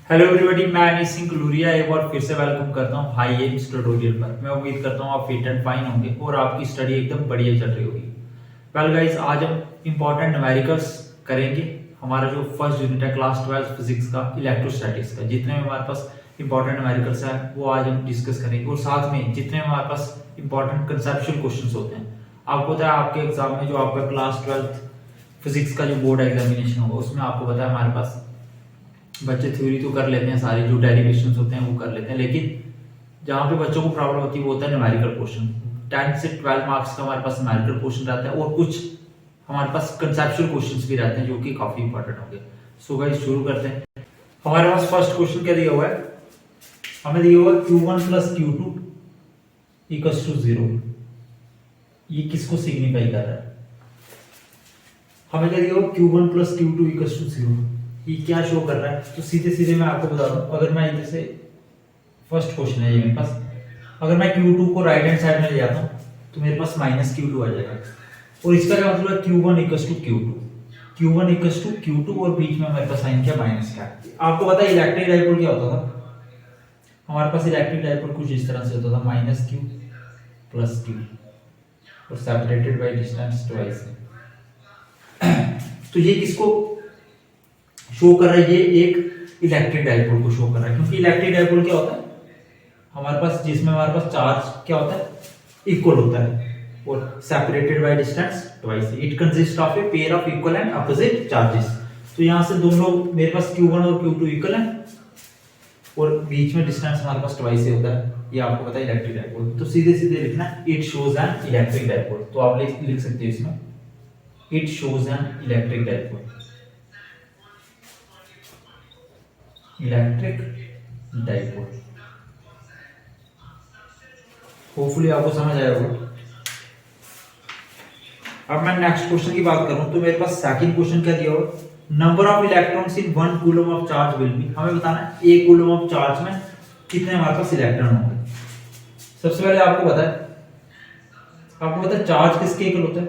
Hello everybody, मैं अनीस सिंह कलूरिया एक बार फिर से वेलकम करता हूँ हाई एम्स ट्यूटोरियल पर। मैं उम्मीद करता हूँ आप फिट एंड फाइन होंगे और आपकी स्टडी एकदम बढ़िया चल रही होगी। वेल गाइस, आज हम इंपॉर्टेंट न्यूमेरिकल्स करेंगे। हमारा जो फर्स्ट यूनिट है क्लास 12 फिजिक्स का इलेक्ट्रोस्टैटिक्स का, जितने भी हमारे पास इंपॉर्टेंट न्यूमेरिकल्स है वो आज हम डिस्कस करेंगे। और साथ में जितने हमारे पास इंपॉर्टेंट कंसेप्चुअल क्वेश्चन होते हैं, आपको पता है आपके एग्जाम में जो आपका क्लास 12 फिजिक्स का जो बोर्ड एग्जामिनेशन होगा उसमें आपको पता है हमारे पास बच्चे थ्योरी तो कर लेते हैं, सारे जो डेरिवेशंस होते हैं वो कर लेते हैं, लेकिन जहाँ पे बच्चों को प्रॉब्लम होती है वो होता है न्यूमेरिकल क्वेश्चन। 10 से 12 मार्क्स का हमारे पास न्यूमेरिकल क्वेश्चन रहता है और कुछ हमारे पास कंसेप्चुअल क्वेश्चंस भी रहते हैं जो कि काफी इंपॉर्टेंट होंगे। सो गाइस शुरू करते हैं। हमारे पास फर्स्ट क्वेश्चन क्या दिया हुआ है, हमें दिया हुआ है Q1 plus Q2 equals to 0। ये किसको सिग्निफाई कर रहा है? हमें क्या दिया हुआ Q1 plus Q2 equals to 0, ये क्या शो कर रहा है? तो सीधे सीधे मैं आपको बता दूं, अगर मैं इधर से फर्स्ट क्वेश्चन है ये मेरे पास, अगर मैं Q2 को राइट हैंड साइड में ले जाता हूं तो मेरे पास माइनस Q2 आ जाएगा। और इसका क्या मतलब है? Q1 equals to Q2, Q1 equals to Q2 और बीच में हमारे पास साइन क्या माइनस क्या। आपको पता है इलेक्ट्रिक डाइपोल क्या होता था? हमारे पास इलेक्ट्रिक डाइपोल कुछ इस तरह से होता था, माइनस Q प्लस Q और सेपरेटेड बाय डिस्टेंस ट्वाइस। तो ये किसको शो कर रहा है? ये एक इलेक्ट्रिक डाइपोल को शो कर रहा है, क्योंकि इलेक्ट्रिक डाइपोल क्या होता है हमारे पास, जिसमें हमारे पास चार्ज क्या होता है? इक्वल होता है और separated by distance twice. It consist of a pair of equal and opposite charges. तो यहां से दोनों मेरे पास Q1 और Q2 इक्वल है और बीच में डिस्टेंस हमारे पास ट्वाइस होता है। ये आपको पता है इलेक्ट्रिक डाइपोल। तो सीधे सीधे लिखना है it shows an electric dipole. तो आप लिख सकते हो इसमें it shows an electric dipole, electric dipole. Hopefully आपको समझ आया होगा। अब मैं नेक्स्ट क्वेश्चन की बात करूं तो मेरे पास सेकंड क्वेश्चन क्या दिया हुआ? Number of electrons in 1 coulomb of charge will be. हमें बताना है 1 कूलम ऑफ चार्ज में कितने हमारे पास इलेक्ट्रॉन होंगे। सबसे पहले आपको पता है चार्ज किसके इक्वल होता है?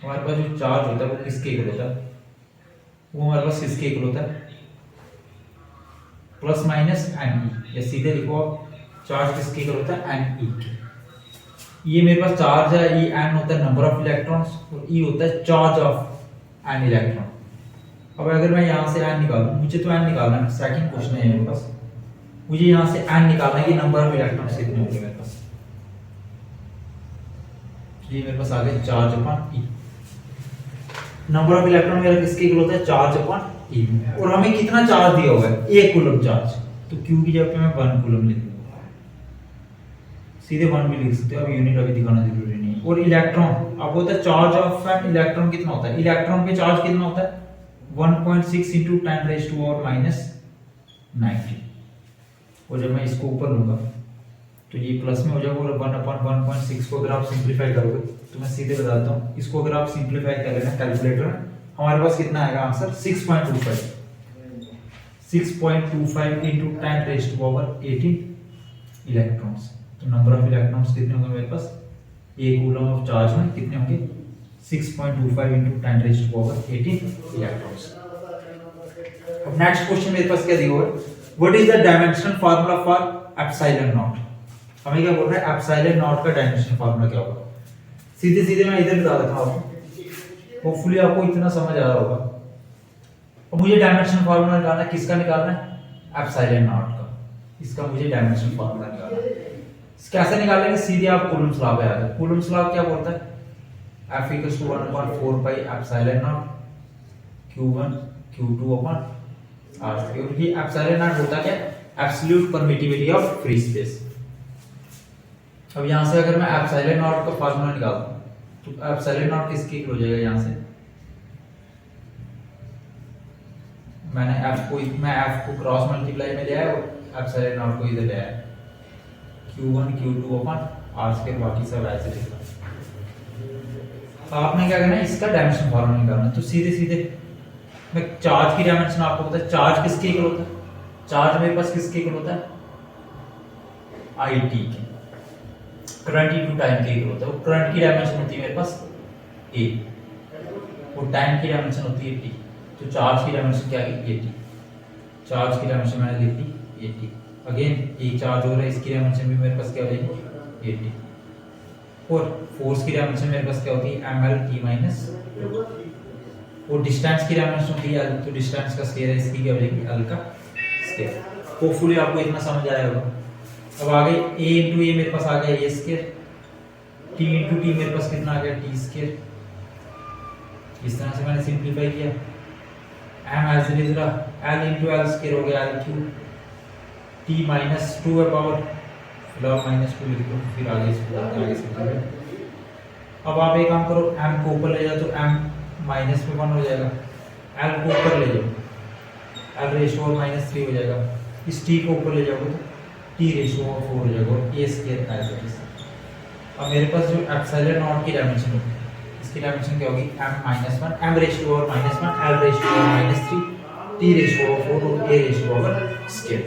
हमारे पास जो चार्ज होता है वो किसके इक्वल होता है? वो हमारे पास किसके इक्वल होता है? Plus minus N E. या सीधे लिखो आप, चार्ज किसके इक्वल होता है? एन ई के। ये मेरे पास चार्ज है, ये एन होता है नंबर ऑफ इलेक्ट्रॉन्स और ई होता है चार्ज ऑफ एन इलेक्ट्रॉन। अब अगर मैं यहां से एन निकालूं, मुझे तो एन निकालना है, सेकंड क्वेश्चन है मेरे पास, मुझे यहां से एन निकालना है कि नंबर ऑफ इलेक्ट्रॉन्स कितने होंगे मेरे पास। ये मेरे पास आ गए charge upon E. Number of electron मेरा किसके इक्वल होता है? चार्ज अपॉन ई। और हमें कितना चार्ज दिया हुआ है? 1 कूलम चार्ज। तो Q की जगह पे मैं 1 कूलम लिख दूंगा, सीधे 1 भी लिख सकते हो, अब यूनिट अभी दिखाना जरूरी नहीं है। और इलेक्ट्रॉन, आपको पता है चार्ज ऑफ एन इलेक्ट्रॉन कितना होता है? इलेक्ट्रॉन पे चार्ज कितना होता है? 1.6 into 10 raised to power minus 90। और जब मैं इसको ऊपर लूंगा तो ये प्लस में हो जाएगा और 1 अपॉन 1.6 को अगर आप सिंपलीफाई करोगे तो मैं सीधे बताता हूँ, इसको अगर आप सिंपलीफाई कर लेना कैलकुलेटर में, हमारे पास कितना आएगा answer? 6.25। 6.25 into 10 raised to power 18 electrons. तो नंबर ऑफ इलेक्ट्रॉन्स कितने होंगे मेरे पास? 1 कूलम ऑफ चार्ज में कितने होंगे? 6.25 into 10 raised to power 18 electrons. अब नेक्स्ट क्वेश्चन मेरे पास क्या दिया हुआ है? What is the dimensional formula for epsilon not. हमें क्या बोल रहा है? एप्सिलॉन नॉट का डायमेंशनल फार्मूला क्या होगा? सीधे सीधे मैं इधर बता देता हूं आपको, होपफुली आपको इतना समझ आ रहा होगा। अब मुझे डायमेंशनल फार्मूला निकालना है, किसका निकालना है? एप्सिलॉन नॉट का। इसका मुझे डायमेंशनल फार्मूला निकालना है। कैसे निकालेंगे? सीधे आप कूलम्ब्स लॉ पे आ जाओ। कूलम्ब्स लॉ क्या बोलता है? F equals to 1/4 pi epsilon naught Q1 Q2 upon R3। और ये epsilon naught होता क्या? Absolute permittivity of free space। अब यहाँ से अगर मैं epsilon naught का फार्मूला निकालूं तो epsilon naught किसके इक्वल हो जाएगा? यहाँ से मैंने F को क्रॉस मल्टीप्लाई में ले आया और epsilon naught को इधर ले आया, Q1 Q2 upon R2, बाकी सब ऐसे लिखा। आपने क्या करना है? इसका डायमेंशन फार्मूला निकालना है। तो सीधे सीधे मैं चार्ज की डायमेंशन, आपको पता है चार्ज किसके इक्वल होता है? चार्ज मेरे पास किसके इक्वल होता है? IT के, करंट इनटू टाइम के इक्वल होता है। और करंट की डायमेंशन होती है मेरे पास A और टाइम की डायमेंशन होती है T। तो चार्ज की डायमेंशन क्या है? AT। चार्ज की डायमेंशन मैंने लिख दी 80। अगेन एक चार्ज हो रहा है, इसकी डायमेंशन भी मेरे पास क्या हो जाएगी 80। और फोर्स की डायमेंशन मेरे पास क्या होती है ml t-। और डिस्टेंस की डायमेंशन होती है l, तो डिस्टेंस का स्क्वायर है, इसकी क्या हो जाएगी l का स्क्वायर। होपफुली आपको इतना समझ आया होगा। अब आगे a इंटू ए मेरे पास आ गया a square, t into T मेरे पास कितना आ गया t स्क्वायर। इस तरह से मैंने सिंपलीफाई किया। m एज इट इज रहा, l इंटू l स्क्वायर हो गया l क्यूब, t माइनस 2 है पावर, फिलहाल माइनस 2 लिख दो, फिर आगे इसको अब आप एक काम करो, m को ऊपर ले जाओ तो m माइनस में 1 हो जाएगा, l को ऊपर ले जाओ l रेशो और माइनस 3 हो जाएगा, इस t को ऊपर ले जाओगे तो t रेशो और 4 हो जाएगा और a square as it is. अब मेरे पास जो एप्सिलॉन नॉट की डायमेंशन होगी, इसकी डायमेंशन क्या होगी m-1, m रेशो और -1, l रेशो और -3, t रेशो और 4 और a रेशो और स्क्वायर।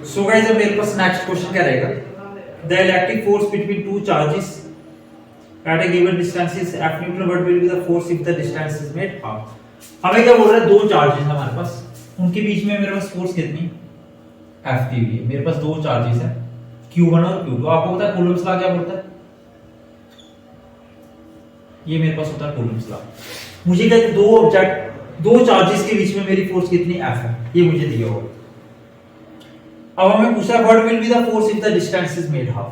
सो गाइस अब मेरे पास नेक्स्ट क्वेश्चन क्या रहेगा, the electric force between two charges at a given distance is F Newton, what will be the force if the distance is made half. हमें क्या बोल रहा है, दो चार्जेस हमारे पास, उनके बीच में मेरे पास फोर्स कितनी F दी हुई है। मेरे पास दो चार्जेस हैं Q1 और Q2। आपको पता है कूलम्ब्स लॉ क्या बोलता है, ये मेरे पास होता है कूलम्ब्स लॉ। मुझे कहते दो ऑब्जेक्ट, दो चार्जेस के बीच में मेरी फोर्स कितनी F है, ये मुझे दिया होगा। अब हमें पूछा है what will be the force if the distance is made half.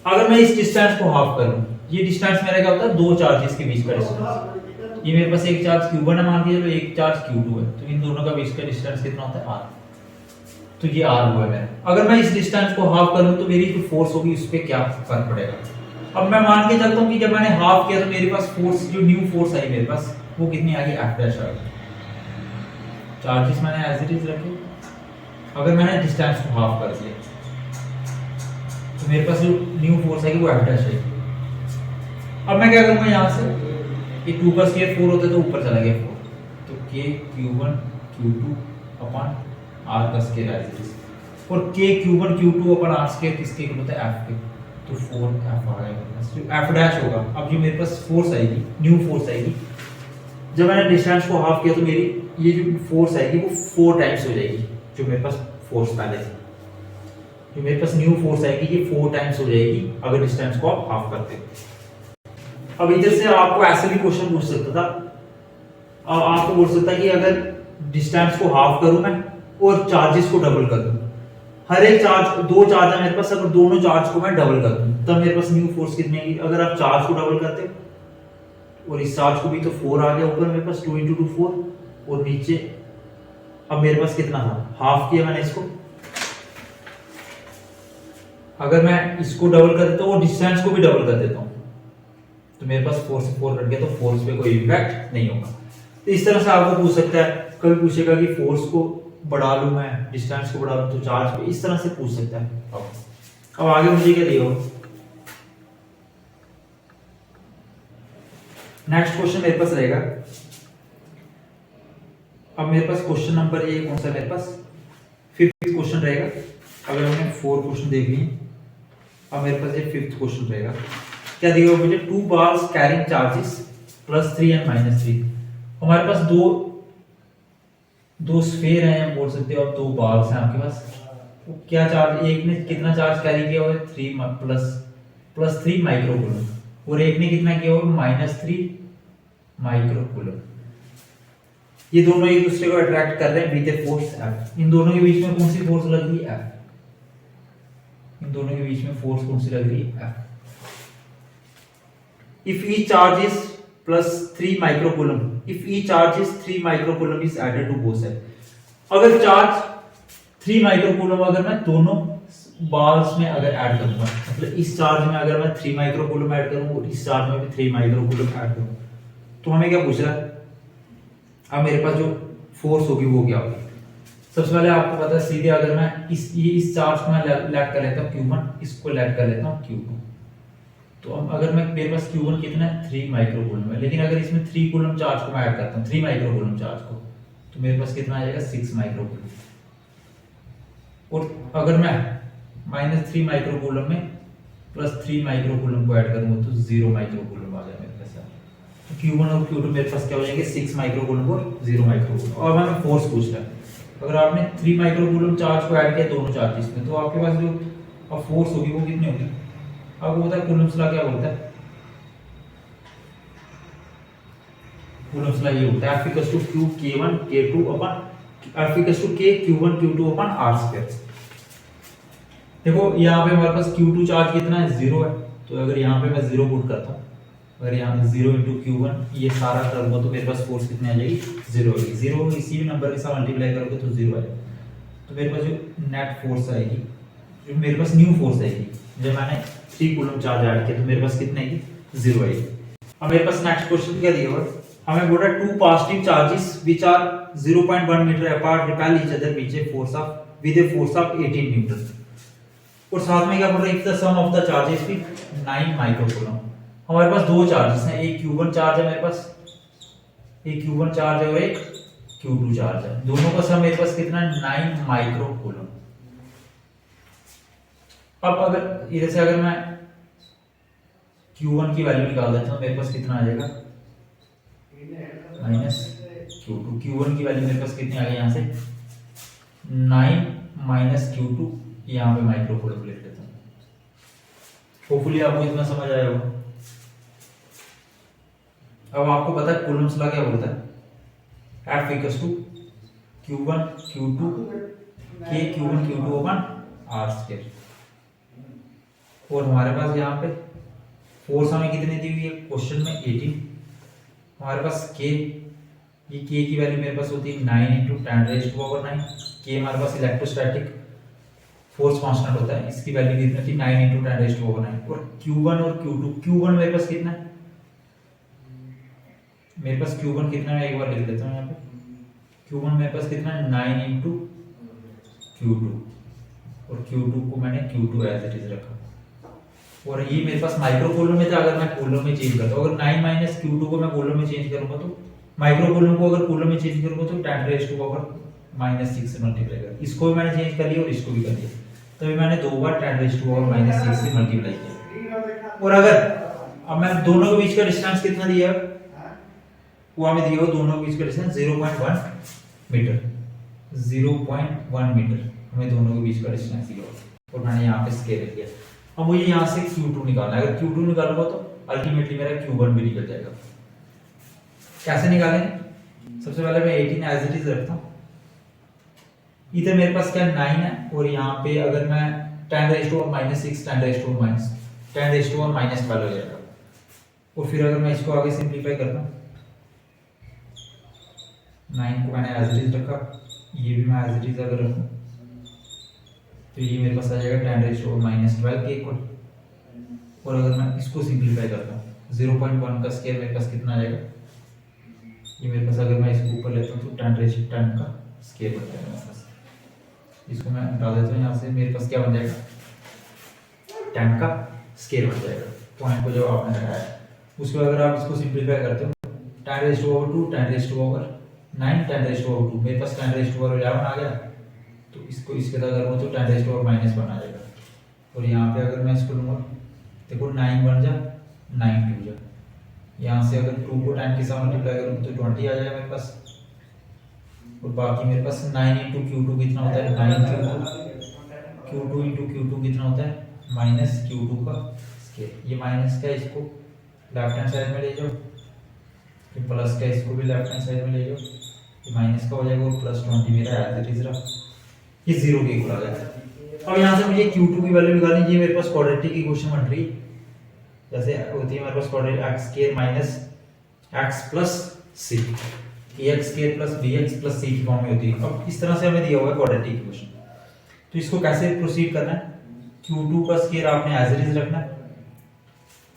अगर मैं इस डिस्टेंस को हाफ करूं, ये डिस्टेंस मेरा क्या होता है दो चार्जेस के बीच का डिस्टेंस। ये मेरे पास एक चार्ज Q1 है मान के चलो, एक चार्ज Q2 है, तो इन दोनों का बीच का डिस्टेंस कितना होता है r। तो ये r हुआ है मेरा। अगर मैं इस डिस्टेंस को हाफ करूं तो मेरी जो फोर्स होगी उस पे क्या फर्क पड़ेगा। अब मैं मान के चलता हूं कि जब मैंने हाफ किया तो मेरे पास फोर्स, जो न्यू फोर्स आई मेरे पास, वो कितनी आ गई F डैश आ गई। चार्जेस मैंने एज इट इज रखे। अगर मैंने डिस्टेंस को हाफ कर दिया तो मेरे पास जो न्यू फोर्स आएगी वो F डैश आएगी। अब मैं क्या करूंगा, यहां से ये 2 का स्क्वायर 4 होता है तो ऊपर चला गया 4, तो k q1 q2 upon r का स्क्वायर एज इट इज। और k q1 q2 upon r square किसके इक्वल होता है F के, तो 4F आ गया। जो F डैश होगा, अब जो मेरे पास फोर्स आएगी, न्यू फोर्स आएगी, जब मैंने डिस्टेंस को हाफ किया तो मेरी ये जो फोर्स आएगी वो 4 टाइम्स हो जाएगी जो मेरे पास फोर्स पहले थी। जो मेरे पास न्यू फोर्स आएगी ये 4 टाइम्स हो जाएगी अगर डिस्टेंस को आप हाफ करते हो। अब इधर से आपको ऐसे भी क्वेश्चन पूछ सकता था, आपको बोल सकता है कि अगर डिस्टेंस को हाफ करूं मैं और चार्जेस को डबल कर दूं, हर एक चार्ज, दो चार्ज है मेरे पास, अगर दोनों चार्ज को मैं डबल कर दूं तब मेरे पास न्यू फोर्स कितनी आएगी। अगर आप चार्ज को डबल करते हो और इस चार्ज को भी, तो 4 आ गया ऊपर मेरे पास, 2 × 2 4, और नीचे अब मेरे पास कितना था, हाफ किया मैंने इसको। अगर मैं इसको डबल कर देता हूँ और डिस्टेंस को भी डबल कर देता हूँ तो मेरे पास 4 से 4 कट गया, तो फोर्स पे कोई इम्पैक्ट नहीं होगा। तो इस तरह से आपको पूछ सकता है, कभी पूछेगा कि फोर्स को बढ़ा लूं मैं, डिस्टेंस को बढ़ा लूं तो चार्ज पे, इस तरह से पूछ सकता है। अब आगे मुझे क्या दिया, नेक्स्ट क्वेश्चन मेरे पास रहेगा। अब मेरे पास क्वेश्चन नंबर ये कौन सा मेरे पास 5th क्वेश्चन रहेगा। अगर हमने 4 क्वेश्चन देख लिए, अब मेरे पास ये 5th क्वेश्चन रहेगा। क्या दिया हुआ मुझे, 2 balls कैरिंग चार्जेस +3 and -3। हमारे पास दो स्फीयर हैं, या बोल सकते हो आप 2 balls हैं आपके पास। तो क्या चार्ज, एक ने कितना चार्ज कैरी किया हुआ है 3 माइक्रोकूलम, और एक ने कितना किया हुआ है -3 माइक्रोकूलम। ये दोनों एक दूसरे को अट्रैक्ट कर रहे हैं विद ए फोर्स F। इन दोनों के बीच में कौन सी फोर्स लग रही है, F। इन दोनों के बीच में फोर्स कौन सी लग रही है, F। If each charge is +3 microcoulomb, if each charge is 3 microcoulomb is added to both sides। अगर चार्ज 3 माइक्रोकूलम अगर मैं दोनों बाल्स में अगर ऐड करूंगा, मतलब इस चार्ज में अगर मैं 3 माइक्रोकूलम ऐड करूं और इस चार्ज में भी 3 माइक्रोकूलम ऐड करूं, तो हमें क्या पूछ रहा है, अब मेरे पास जो फोर्स होगी वो क्या होगी। सबसे पहले आपको पता है सीधे, अगर मैं इस चार्ज को मैं लेट कर लेता हूं Q1, इसको लेट कर लेता हूं Q2, तो अब अगर मैं, मेरे पास Q1 कितना है 3 माइक्रोकूलम है, लेकिन अगर इसमें 3 कूलम चार्ज को मैं ऐड करता हूं, 3 माइक्रोकूलम चार्ज को, तो मेरे पास कितना आ जाएगा 6 माइक्रोकूलम। और अगर मैं -3 माइक्रोकूलम में +3 माइक्रोकूलम को ऐड करूंगा तो 0 माइक्रोकूलम आ जाएगा मेरे पास। तो Q1 और Q2 मेरे पास क्या हो जाएंगे 6 माइक्रोकूलम और 0 माइक्रोकूलम। और हमें फोर्स पूछ रहा है, अगर आपने 3 माइक्रो कूलम चार्ज को ऐड किया दोनों चार्जेस में, तो आपके पास जो अब फोर्स होगी वो कितनी होगी? आपको पता है कूलम्स लॉ क्या बोलता है? कूलम्स लॉ ये होता है F equals to Q K1 K2 upon F equals to K Q1 Q2 upon R square. देखो यहाँ पे हमारे पास Q2 चार्ज कितना है? 0 है। तो अगर यहाँ पे मैं 0 पुट करता हूँ, अगर यहाँ पे 0 इंटू Q1 ये सारा कर दो तो मेरे पास फोर्स कितनी आ जाएगी? 0 आएगी। 0 इसी भी नंबर के साथ मल्टीप्लाई करोगे तो 0 आएगा। तो मेरे पास जो नेट फोर्स आएगी, जो मेरे पास न्यू फोर्स आएगी, जब मैंने 3 कूलम चार्ज ऐड किया तो मेरे पास कितनी आएगी? 0 आएगी। अब मेरे पास नेक्स्ट क्वेश्चन क्या दिया हुआ है? हमें बोला 2 positive charges which are 0.1 meter apart repel each other with a force of 18 newton. और साथ में क्या बोल रहा है? If the sum of the charges भी 9 माइक्रो कूलम। हमारे पास दो चार्जेस हैं, एक Q1 चार्ज है मेरे पास, एक Q1 चार्ज है और एक Q2 चार्ज है। दोनों का सम मेरे पास कितना है? 9 माइक्रो कूलम। अब अगर इधर से अगर मैं Q1 की वैल्यू निकाल देता हूं, मेरे पास कितना आ जाएगा? Minus Q2। Q1 की वैल्यू मेरे पास कितनी आ गई? यहाँ से 9 माइनस Q2, यहाँ पे माइक्रो कूलम लिख लेता हूँ। होपफुली आपको इतना समझ आया होगा। अब आपको पता है कूलम्स लॉ क्या बोलता है? F equals to Q1 Q2 K Q1 Q2 upon R square. और हमारे पास यहाँ पे फोर्स हमें कितनी दी हुई है क्वेश्चन में? 18। हमारे पास K, ये K की वैल्यू मेरे पास होती है 9 इंटू 10⁻⁹। K हमारे पास इलेक्ट्रोस्टैटिक फोर्स कांस्टेंट होता है, इसकी वैल्यू कितनी थी? 9 इंटू 10⁻⁹। और Q1 और Q2, Q1 मेरे पास कितना है? मेरे पास Q1 कितना है? एक बार लिख देता हूँ यहाँ पे। Q1 मेरे पास कितना है? 9 इंटू Q2, और Q2 को मैंने Q2 एज इट इज रखा। और ये मेरे पास माइक्रो कूलम में था। अगर मैं कूलम में चेंज करता हूँ, अगर 9 माइनस Q2 को मैं कूलम में चेंज करूंगा तो माइक्रो कूलम को अगर कूलम में चेंज करूंगा तो 10⁻⁻6 से मल्टीप्लाई कर, इसको भी मैंने चेंज कर लिया और इसको भी कर लिया। तभी मैंने दो बार 10⁻⁻6 से मल्टीप्लाई किया। और अगर अब मैं दोनों के बीच का डिस्टेंस कितना दिया है वो हमें दिया हो, दोनों के बीच का डिस्टेंस 0.1 मीटर। 0.1 मीटर हमें दोनों के बीच का डिस्टेंस दिया हो और मैंने यहाँ पे स्केल किया। अब मुझे यहाँ से Q2 निकालना है। अगर Q2 निकालूंगा तो अल्टीमेटली मेरा Q1 भी निकल जाएगा। कैसे निकालेंगे? सबसे पहले मैं 18 एज इट इज रखता हूँ। इधर मेरे पास क्या 9 है और यहाँ पे अगर मैं 10⁻⁻6 10⁻⁻12 हो जाएगा। और फिर अगर मैं इसको आगे सिंप्लीफाई करता हूँ, 9 को मैंने एज इट इज रखा, ये भी मैं एज इट इज अगर रखूँ तो ये मेरे पास आ जाएगा 10⁻12 के इक्वल। और अगर मैं इसको सिंप्लीफाई करता हूँ 0.1 का स्क्वायर मेरे पास कितना आ जाएगा? ये मेरे पास अगर मैं इसको ऊपर लेता हूँ तो 10⁻10 का स्क्वायर बन जाएगा मेरे पास। इसको मैं हटा देता हूँ यहाँ से, मेरे पास क्या बन जाएगा? 10 का स्क्वायर बन जाएगा। पॉइंट को जो आपने लगाया है उसके बाद अगर आप इसको सिंप्लीफाई करते हो 10⁻2 10⁻9 10⁻2 मेरे पास 10⁻11 आ गया। तो इसको इसके साथ अगर तो 10⁻−1 आ जाएगा। और यहाँ पे अगर मैं इसको लूँगा, देखो 9 बन जा 9 2 जा, यहाँ से अगर 2 को 10 के साथ मल्टीप्लाई करूँ तो 20 आ जाएगा मेरे पास। और बाकी मेरे पास 9 इंटू Q2 कितना होता है? 9 Q2 इंटू Q2 कितना होता है? माइनस Q2 का स्क्वायर। ये माइनस का इसको लेफ्ट हैंड साइड में ले जाओ, फिर प्लस का इसको भी लेफ्ट हैंड साइड में ले जाओ, ये माइनस का हो जाएगा और प्लस 20 मेरा एज इट इज रहा, ये 0 के इक्वल आ जाता है। अब यहाँ से मुझे Q2 की वैल्यू निकालनी चाहिए। मेरे पास क्वाड्रेटिक इक्वेशन बन रही है, जैसे होती है हमारे पास quadratic x square minus x plus c, ax square plus bx plus c की फॉर्म में होती है। अब इस तरह से हमें दिया हुआ है क्वाड्रेटिक इक्वेशन, तो इसको कैसे प्रोसीड करना है? Q2 का स्क्वायर आपने एज इट इज रखना है,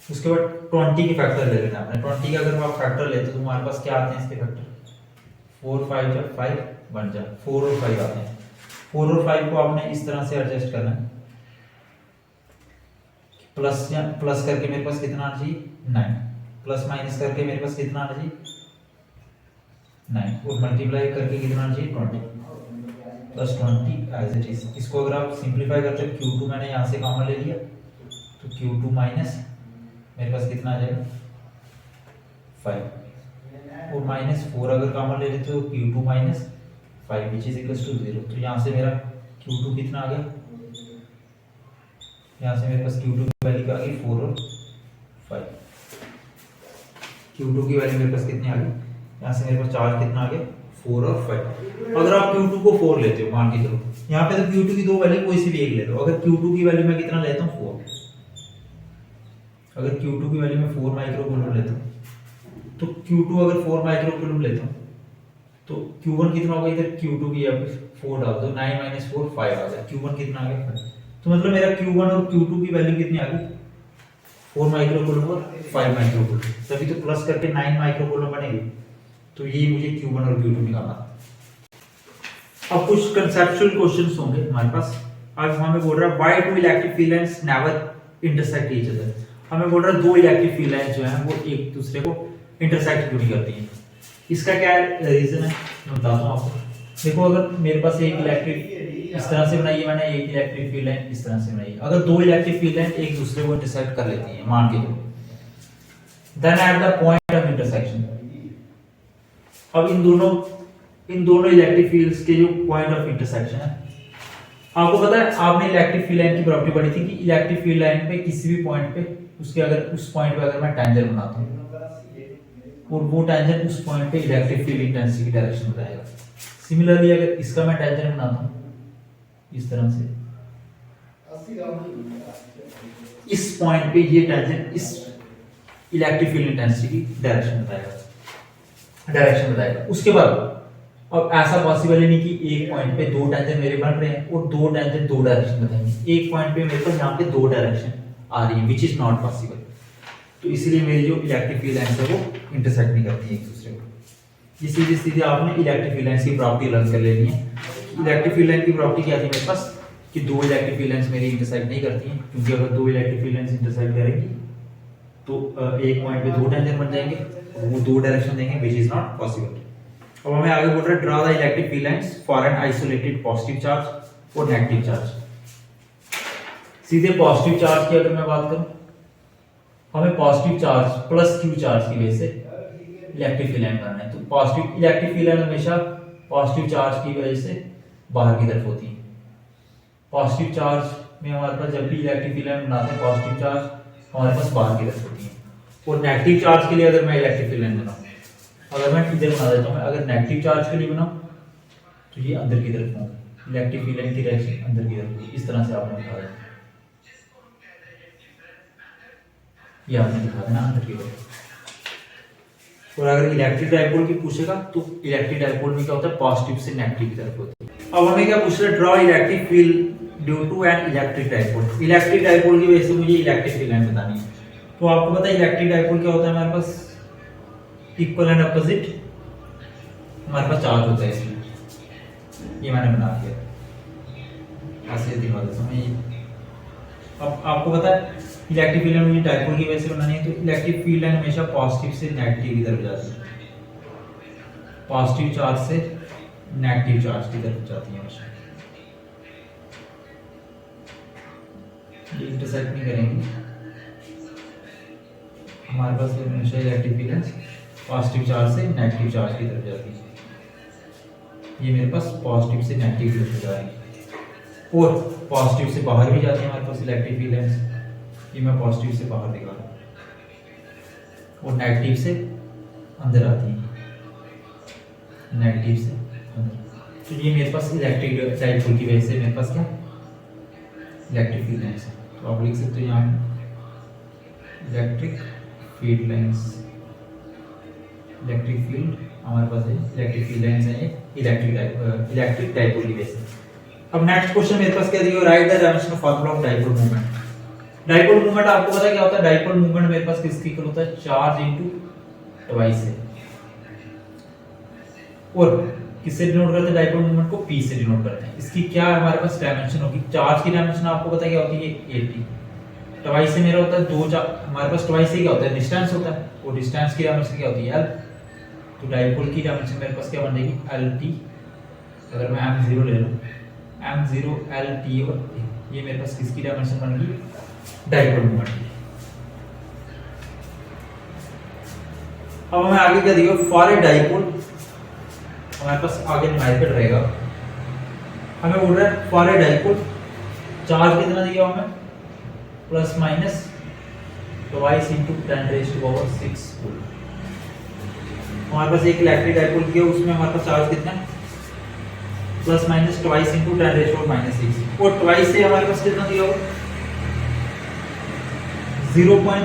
उसके बाद 20 के फैक्टर ले लेना आपने। 20 का अगर आप फैक्टर लेते तो तुम्हारे पास क्या आते हैं इसके फैक्टर? 4 5 जा 5 बन जा, 4 और 5 आते हैं। 4 और 5 को आपने इस तरह से एडजस्ट करना है, प्लस या प्लस करके मेरे पास कितना आना चाहिए? 9, प्लस माइनस करके मेरे पास कितना आना चाहिए? 9, और मल्टीप्लाई करके कितना आना चाहिए? 20 प्लस 20 एज इट इज। इसको अगर आप सिंप्लीफाई करते हो, Q2 मैंने यहाँ से कॉमन ले लिया तो Q2 माइनस मेरे पास कितना आ जाएगा? 5, और माइनस 4 अगर कॉमन ले लेते हो Q2 minus 5 which is equals to 0। तो यहाँ से मेरा Q2 कितना आ गया, यहाँ से मेरे पास Q2 की वैल्यू आ गई 4 और 5। Q2 की वैल्यू मेरे पास कितनी आ गई, यहाँ से मेरे पास चार्ज कितना आ गया 4 और 5। अगर आप Q2 को 4 लेते हो मान के चलो, यहाँ पे तो Q2 की दो वैल्यू कोई सी भी एक ले लो। अगर Q2 की वैल्यू मैं कितना लेता हूँ 4, अगर Q2 की वैल्यू मैं 4 माइक्रोकूलम लेता हूँ, तो Q2 अगर 4 माइक्रोकूलम लेता हूँ तो Q1 कितना होगा, इधर Q2 की यहाँ पे 4 डाल दो, 9 - 4 5 आ गया। Q1 कितना आ गया 5। तो मतलब मेरा Q1 और Q2 की वैल्यू कितनी आ गई 4 माइक्रोकूलम और 5 माइक्रोकूलम, तभी तो प्लस करके 9 माइक्रोकूलम बनेगी। तो ये मुझे Q1 और Q2 निकालना था। अब कुछ कंसेप्चुअल क्वेश्चंस होंगे हमारे पास। आज हमें बोल रहा है why do electric field lines never intersect each other. हमें बोल रहा है दो इलेक्ट्रिक फील्ड लाइंस जो हैं वो एक दूसरे को इंटरसेक्ट क्यों नहीं करती हैं। इसका क्या रीजन है मैं बताता हूँ आपको। देखो अगर मेरे पास एक इलेक्ट्रिक इस तरह से बनाई है मैंने, एक इलेक्ट्रिक फील्ड लाइन इस तरह से बनाई है। अगर दो इलेक्ट्रिक फील्ड लाइन एक दूसरे को इंटरसेक्ट कर लेती हैं मान के चलो, then at the point of intersection, अब इन दोनों इलेक्ट्रिक फील्ड्स के जो पॉइंट ऑफ इंटरसेक्शन है, आपको पता है आपने इलेक्ट्रिक फील्ड लाइन की प्रॉपर्टी पढ़ी थी कि इलेक्ट्रिक फील्ड लाइन पे किसी भी पॉइंट पे उसके अगर उस पॉइंट पे अगर मैं टेंजेंट बनाता हूँ और वो टेंजेंट उस पॉइंट पे इलेक्ट्रिक फील्ड इंटेंसिटी की डायरेक्शन बताएगा। सिमिलरली अगर इसका मैं टेंजेंट बनाता हूँ इस तरह से, इस पॉइंट पे ये टेंजेंट इस इलेक्ट्रिक फील्ड इंटेंसिटी की डायरेक्शन बताएगा। उसके बाद अब ऐसा पॉसिबल ही नहीं कि एक पॉइंट पे दो टेंजेंट मेरे बन रहे हैं और दो टेंजेंट दो डायरेक्शन बताएंगे। एक पॉइंट पे मेरे पास यहाँ पे दो डायरेक्शन आ रही है विच इज नॉट पॉसिबल। तो इसीलिए मेरी जो इलेक्ट्रिक फील्ड लाइंस है वो इंटरसेक्ट नहीं करती है एक दूसरे को। ये सीधी आपने इलेक्ट्रिक फील्ड लाइंस की प्रॉपर्टी लर्न कर लेनी है। इलेक्ट्रिक फील्ड लाइन की प्रॉपर्टी क्या थी मेरे पास कि दो इलेक्ट्रिक फील्ड लाइंस मेरी इंटरसेक्ट नहीं करती हैं, क्योंकि अगर दो इलेक्ट्रिक फील्ड लाइंस इंटरसेक्ट करेंगी तो एक पॉइंट पे दो टेंजेंट बन जाएंगे और वो दो डायरेक्शन देंगे विच इज नॉट पॉसिबल। अब हमें आगे बोल रहा है draw the electric field lines for an isolated positive charge और नेगेटिव चार्ज। सीधे पॉजिटिव चार्ज की अगर मैं बात करूं, हमें positive charge plus Q charge की वजह से इलेक्ट्रिक फील्ड लाइन बनाना है। तो पॉजिटिव इलेक्ट्रिक फील्ड लाइन हमेशा पॉजिटिव चार्ज की वजह से बाहर की तरफ होती है। पॉजिटिव चार्ज में हमारे पास जब भी इलेक्ट्रिक फील्ड लाइन बनाते हैं पॉजिटिव चार्ज हमारे पास बाहर की तरफ होती है। और नेगेटिव चार्ज के लिए अगर मैं इलेक्ट्रिक फील्ड लाइन बनाऊं, अगर मैं इधर बना देता हूं, अगर नेगेटिव चार्ज के लिए बनाऊं तो ये अंदर की तरफ होगा, इलेक्ट्रिक फील्ड लाइन की डायरेक्शन अंदर की तरफ होगी। इस तरह से आपने दिखा देना, ये आपने दिखा देना अंदर की तरफ। और अगर इलेक्ट्रिक डायपोल की पूछेगा तो इलेक्ट्रिक डायपोल में क्या होता है पॉजिटिव से नेगेटिव की तरफ होता है। अब हमें क्या पूछ रहा है draw electric field due to an electric dipole. Electric dipole की वजह से मुझे इलेक्ट्रिक फील्ड लाइन बतानी है। तो आपको पता है इलेक्ट्रिक डायपोल क्या होता है हमारे पास इक्वल एंड अपोजिट हमारे पास चार्ज होता है। इसलिए ये मैंने बना दिया, ऐसे दिखा देता हूं। अब आपको पता है इलेक्ट्रिक फील्ड लाइन मुझे डायपोल की वजह से बनानी है, तो इलेक्ट्रिक फील्ड लाइन हमेशा पॉजिटिव से नेगेटिव की तरफ जाती है, पॉजिटिव चार्ज से नेगेटिव चार्ज की तरफ जाती है हमेशा। ये इंटरसेक्ट नहीं करेंगे हमारे पास हमेशा electric field line positive charge से नेगेटिव चार्ज की तरफ जाती है। ये मेरे पास पॉजिटिव से नेगेटिव की तरफ जा रही है और पॉजिटिव से बाहर भी जाती है हमारे पास इलेक्ट्रिक फील्ड लाइंस। ये मैं पॉजिटिव से बाहर दिखा रहा हूं और नेगेटिव से अंदर आती है, नेगेटिव से अंदर। तो ये मेरे पास इलेक्ट्रिक डायपोल की वजह से मेरे पास क्या इलेक्ट्रिक फील्ड लाइंस है। तो आप लिख सकते हो यहाँ electric field lines, electric field हमारे पास है, इलेक्ट्रिक फील्ड लाइंस है इलेक्ट्रिक डायपोल की वजह से। अब नेक्स्ट क्वेश्चन मेरे पास क्या दिया, right the dimension formula of dipole movement. Dipole movement आपको पता है क्या होता है, डायपोल मूवमेंट मेरे पास किसकी इक्वल होता है चार्ज इनटू ट्वाइस है। और किससे डिनोट करते हैं डायपोल मूवमेंट को, P से डिनोट करते हैं। इसकी क्या हमारे पास डायमेंशन होगी, चार्ज की डायमेंशन आपको पता है क्या होती है 80, ट्वाइस से मेरा होता है दो, हमारे पास ट्वाइस से क्या होता है डिस्टेंस होता है और डिस्टेंस की डायमेंशन क्या होती है L। तो डायपोल की डायमेंशन मेरे पास क्या बन जाएगी LT। अगर मैं M0 ले लूं M0 LT और ये मेरे पास किसकी डायमेंशन बन गई डायपोल मूवमेंट की। अब हमें आगे क्या दिया फॉर ए डायपोल, हमारे पास आगे न्यूमेरिकल रहेगा। हमें बोल रहा है फॉर ए डाइपोल चार्ज कितना दिया हमें plus minus twice into 10⁻⁶ coulomb. हमारे पास एक इलेक्ट्रिक डाइपोल दिया, उसमें हमारे पास चार्ज कितना है प्लस माइनस ट्वाइस इंटू 10⁻⁻⁶ और ट्वाइस से हमारे पास कितना दिया होगा 0.01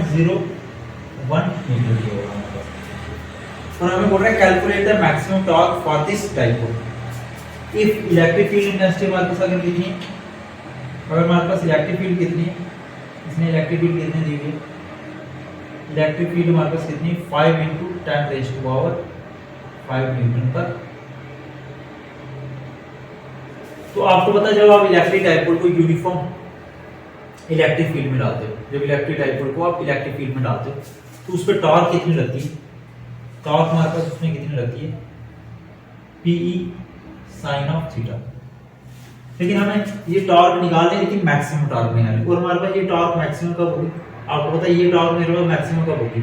मीटर दिया होगा हमारे पास। और हमें बोल रहा है calculate the maximum torque for this dipole if electric field intensity हमारे पास अगर कितनी है, अगर हमारे पास इलेक्ट्रिक फील्ड कितनी है, इसने इलेक्ट्रिक फील्ड कितनी दी हुई है, इलेक्ट्रिक फील्ड हमारे पास कितनी 5 इंटू 10⁵ न्यूटन पर। तो आपको पता है जब आप इलेक्ट्रिक डाइपोल को यूनिफॉर्म इलेक्ट्रिक फील्ड में डालते हो, जब इलेक्ट्रिक डाइपोल को आप इलेक्ट्रिक फील्ड में डालते हो तो उस पर टॉर्क कितनी लगती है, टॉर्क हमारे पास उसमें कितनी लगती है PE साइन ऑफ थीटा। लेकिन हमें ये टॉर्क निकालने, लेकिन मैक्सिमम टॉर्क निकालने, और हमारे पास ये टॉर्क मैक्सिमम कब होगी, आपको पता है ये टॉर्क मेरे पास मैक्सिमम कब होगी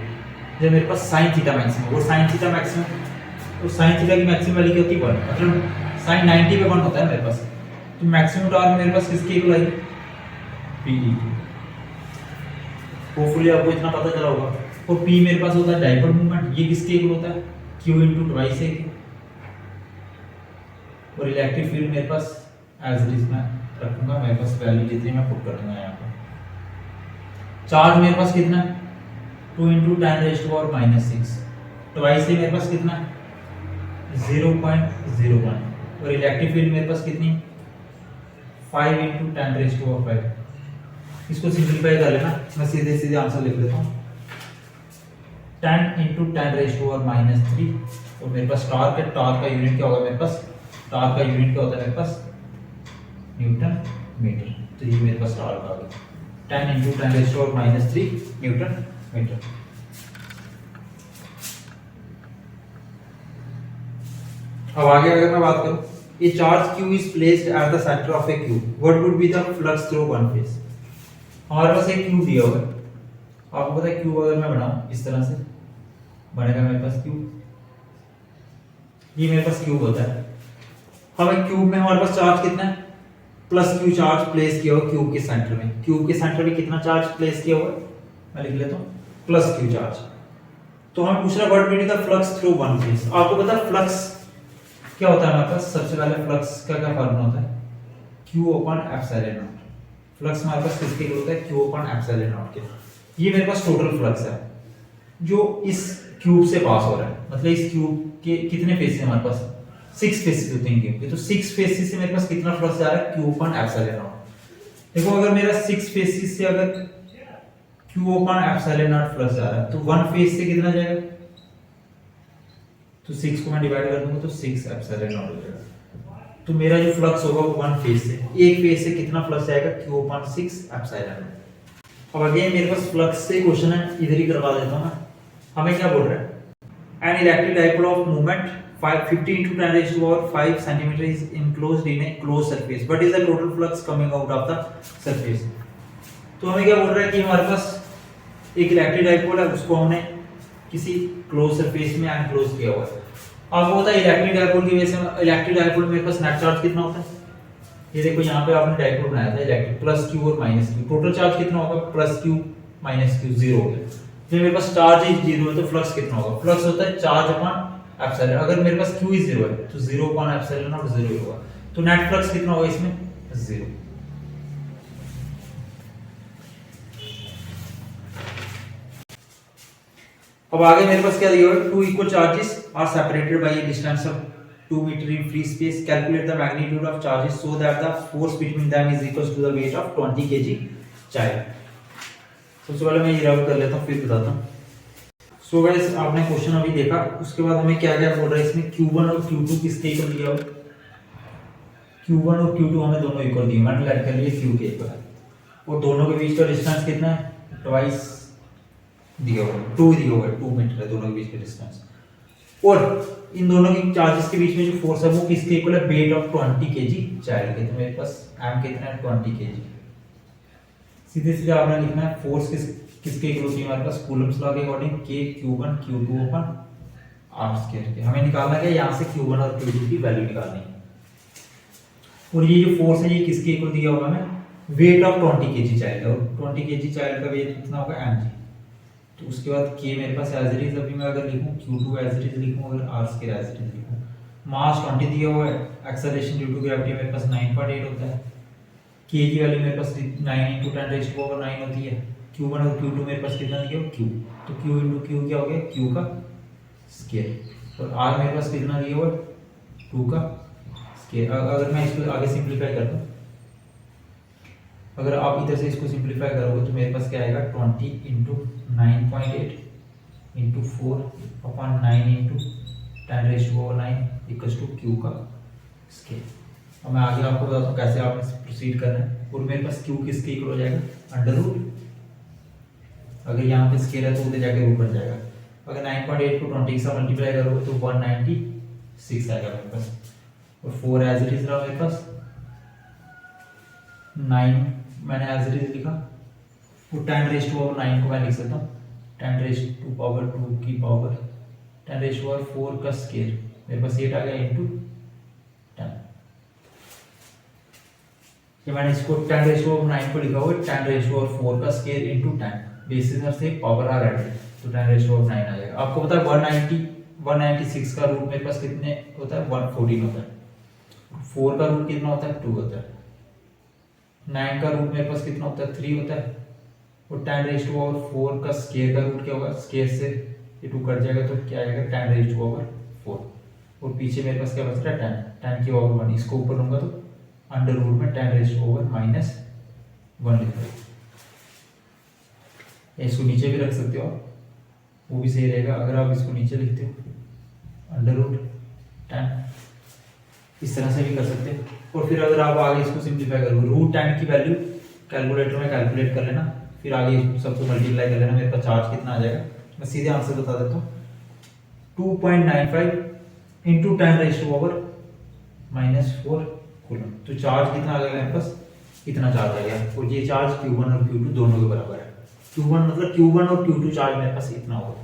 जब मेरे पास साइन थीटा मैक्सिमम, और साइन थीटा मैक्सिमम, तो साइन थीटा की मैक्सिमम वैल्यू क्या होती है 1, मतलब साइन 90 पे 1 होता है मेरे पास। तो मैक्सिमम टॉर्क मेरे पास किसके इक्वल आएगी PE। होपफुली आपको इतना पता चला होगा। और P मेरे पास होता है डाइपोल मोमेंट, ये किसके इक्वल होता है Q इंटू ट्वाइस A। और इलेक्ट्रिक फील्ड मेरे पास एज इट इज मैं रखूंगा, मेरे पास वैल्यू जितनी मैं पुट कर दूंगा यहाँ पर। चार्ज मेरे पास कितना है 2 इंटू 10⁻⁻⁶, ट्वाइस से मेरे पास कितना है 0.01, और इलेक्ट्रिक फील्ड मेरे पास कितनी 5 इंटू 10⁵। इसको सिंप्लीफाई कर लेना, मैं सीधे सीधे आंसर लिख लेता हूँ 10 इंटू 10⁻⁻3। तो मेरे पास टॉर्क है, टॉर्क का यूनिट क्या होगा मेरे पास, टॉर्क का यूनिट क्या होता है मेरे पास न्यूटन मीटर। तो ये मेरे पास टॉर्क आ गया 10 इंटू 10⁻³ न्यूटन मीटर। अब आगे अगर मैं बात करूं, ए charge Q is placed at the centre of A cube, what would be the flux through one phase. हमारे पास एक क्यूब दिया हुआ है, आपको पता है क्यूब अगर मैं बनाऊं इस तरह से बनेगा मेरे पास क्यूब, ये मेरे पास क्यूब होता है। हमें क्यूब में हमारे पास चार्ज कितना है प्लस Q चार्ज प्लेस किया हुआ क्यूब के सेंटर में। क्यूब के सेंटर में कितना चार्ज प्लेस किया हुआ है, मैं लिख लेता हूं प्लस Q चार्ज। तो हमें पूछ रहा है what will be the flux through one phase. आपको पता है फ्लक्स क्या होता है हमारे पास, सबसे पहले फ्लक्स का क्या फॉर्मूला होता है Q/ε0। फ्लक्स हमारे पास किसके इक्वल होता है Q/ε0 के। ये मेरे पास टोटल फ्लक्स है जो इस क्यूब से पास हो रहा है, मतलब इस क्यूब के कितने फेसेस हमारे पास 6 फेसेस होते हैं क्यूब के, तो 6 फेसेस से मेरे पास कितना फ्लक्स जा रहा है Q/ε0। देखो अगर मेरा 6 फेसेस से अगर Q/ε0 फ्लक्स जा रहा है तो वन फेज से कितना जाएगा, तो 6 को मैं डिवाइड कर दूंगा तो 6ε0 हो जाएगा। तो मेरा जो फ्लक्स होगा वो वन फेज से, एक फेज से कितना फ्लक्स जाएगा Q/6ε0। अब अगेन मेरे पास फ्लक्स से क्वेश्चन है, इधर ही करवा देता हूं मैं। हमें क्या बोल रहा है an electric dipole of moment 50 into 10⁵ centimeter is enclosed in a closed surface. What is the total flux coming out of the surface? तो हमें क्या बोल रहा है कि हमारे पास एक इलेक्ट्रिक डाइपोल है, उसको हमने किसी क्लोज सरफेस में एनक्लोज किया हुआ है। आपको पता है इलेक्ट्रिक डाइपोल की वजह से, इलेक्ट्रिक डाइपोल में मेरे पास नेट चार्ज कितना होता है, ये देखो यहाँ पे आपने डाइपोल बनाया था इलेक्ट्रिक प्लस Q और माइनस Q, टोटल चार्ज कितना होगा प्लस Q माइनस Q 0 हो गया। जब मेरे पास चार्ज ही 0 है तो फ्लक्स कितना होगा, फ्लक्स होता है चार्ज अपॉन एप्सिलॉन। अगर मेरे पास Q 0 है तो 0/ε0 0 ही होगा, तो नेट फ्लक्स कितना होगा इसमें 0। अब आगे मेरे पास क्या दिया हुआ है, two equal charges are separated by a distance of 2 meter in free space, calculate the magnitude of charges so that the force between them is equal to the weight of 20 kg child. सबसे पहले मैं ये रब कर लेता हूं फिर बताता हूं। सो गाइस आपने क्वेश्चन अभी देखा, उसके बाद हमें क्या क्या बोल रहा है इसमें Q1 और Q2 किसके इक्वल दिया हुआ, Q1 और Q2 हमें दोनों इक्वल दिए, मैंने लेट कर लिए Q के इक्वल, और दोनों के बीच का डिस्टेंस कितना है ट्वाइस दिया हुआ है, 2 दिया हुआ है, 2 मीटर है दोनों के बीच का डिस्टेंस। और इन दोनों की चार्जेस के बीच में जो फोर्स है वो किसके इक्वल है वेट ऑफ 20 kg चाइल्ड के। तो मेरे पास m कितना है 20 kg। सीधे सीधे आपने लिखना है फोर्स किसके इक्वल होती है हमारे पास कूलम्स लॉ के according K Q1 Q2 upon R square के। हमें निकालना क्या है, यहाँ से Q1 और Q2 की वैल्यू निकालनी है। और ये जो फोर्स है ये किसके इक्वल दिया होगा हमें, वेट ऑफ 20 kg चाइल्ड, और 20 kg चाइल्ड का वेट कितना होगा mg। तो उसके बाद k मेरे पास एज इट इज, अभी मैं अगर लिखूं Q2 एज इट इज लिखूं, अगर r square as it is लिखूं, मास 20 दिया हुआ है, एक्सेलरेशन ड्यू टू ग्रेविटी मेरे पास 9.8 होता है, k की वैल्यू मेरे पास 9 × 10⁻⁹ होती है, Q1 और Q2 मेरे पास कितना दिया हुआ q, तो q × q क्या हो गया, q का स्क्वायर, और r मेरे पास कितना दिया हुआ 2 का स्क्वायर। अगर मैं इसको आगे सिंपलीफाई करता हूँ, अगर आप इधर से इसको सिंपलीफाई करोगे तो मेरे पास क्या आएगा 20 × 9.8 × 4/9 × 10⁻⁹ = q का स्क्वायर। अब मैं आगे आपको बताता हूँ कैसे आपने प्रोसीड करना है। और मेरे पास q किसके इक्वल हो जाएगा, √, अगर यहाँ पे स्क्वायर है तो उधर जाके रूट बन जाएगा। अगर 9.8 को 20 से मल्टीप्लाई करोगे तो 196 आएगा मेरे पास, और 4 एज इट इज रहा मेरे पास, 9 मैंने एज इट इज लिखा, वो 10⁻⁹ को मैं लिख सकता हूँ 10⁻² की पावर 10⁻⁴ का स्क्वायर, मेरे पास 8 आ गया इंटू 10। ये मैंने इसको 10⁻⁹ को लिखा हुआ है 10⁻⁴ का स्क्वायर इंटू 10, बेसिस में से पावर आ रहा है तो 10⁻⁹ आ जाएगा। आपको पता है 196 का रूट मेरे पास कितने होता है, 114 होता है, 4 का रूट कितना होता है, 2 होता है, 9 का रूट मेरे पास कितना होता है, 3 होता है, और 10⁻⁴ का स्क्वायर का रूट क्या होगा, स्क्वायर से ये 2 कट जाएगा तो क्या आएगा 10⁻⁴, और पीछे मेरे पास क्या बच रहा है 10 की पावर 1, इसको ऊपर लूंगा तो अंडर रूट में 10⁻⁻1 लिख रहा, इसको नीचे भी रख सकते हो आप, वो भी सही रहेगा। अगर आप इसको नीचे लिखते हो अंडर रूट 10, इस तरह से भी कर सकते हैं। और फिर अगर आप आगे इसको सिंप्लीफाई करोगे, √10 की वैल्यू कैलकुलेटर में कैलकुलेट कर लेना, फिर आगे सबको मल्टीप्लाई कर लेना, मेरे पास चार्ज कितना आ जाएगा, मैं सीधे आंसर बता देता हूँ 2.95 × 10⁻⁻4 कूलम। तो चार्ज कितना आ जाएगा मेरे पास, इतना चार्ज आ गया, और ये चार्ज Q1 और Q2 दोनों के बराबर है। Q1 मतलब Q1 और Q2 चार्ज मेरे पास इतना होगा।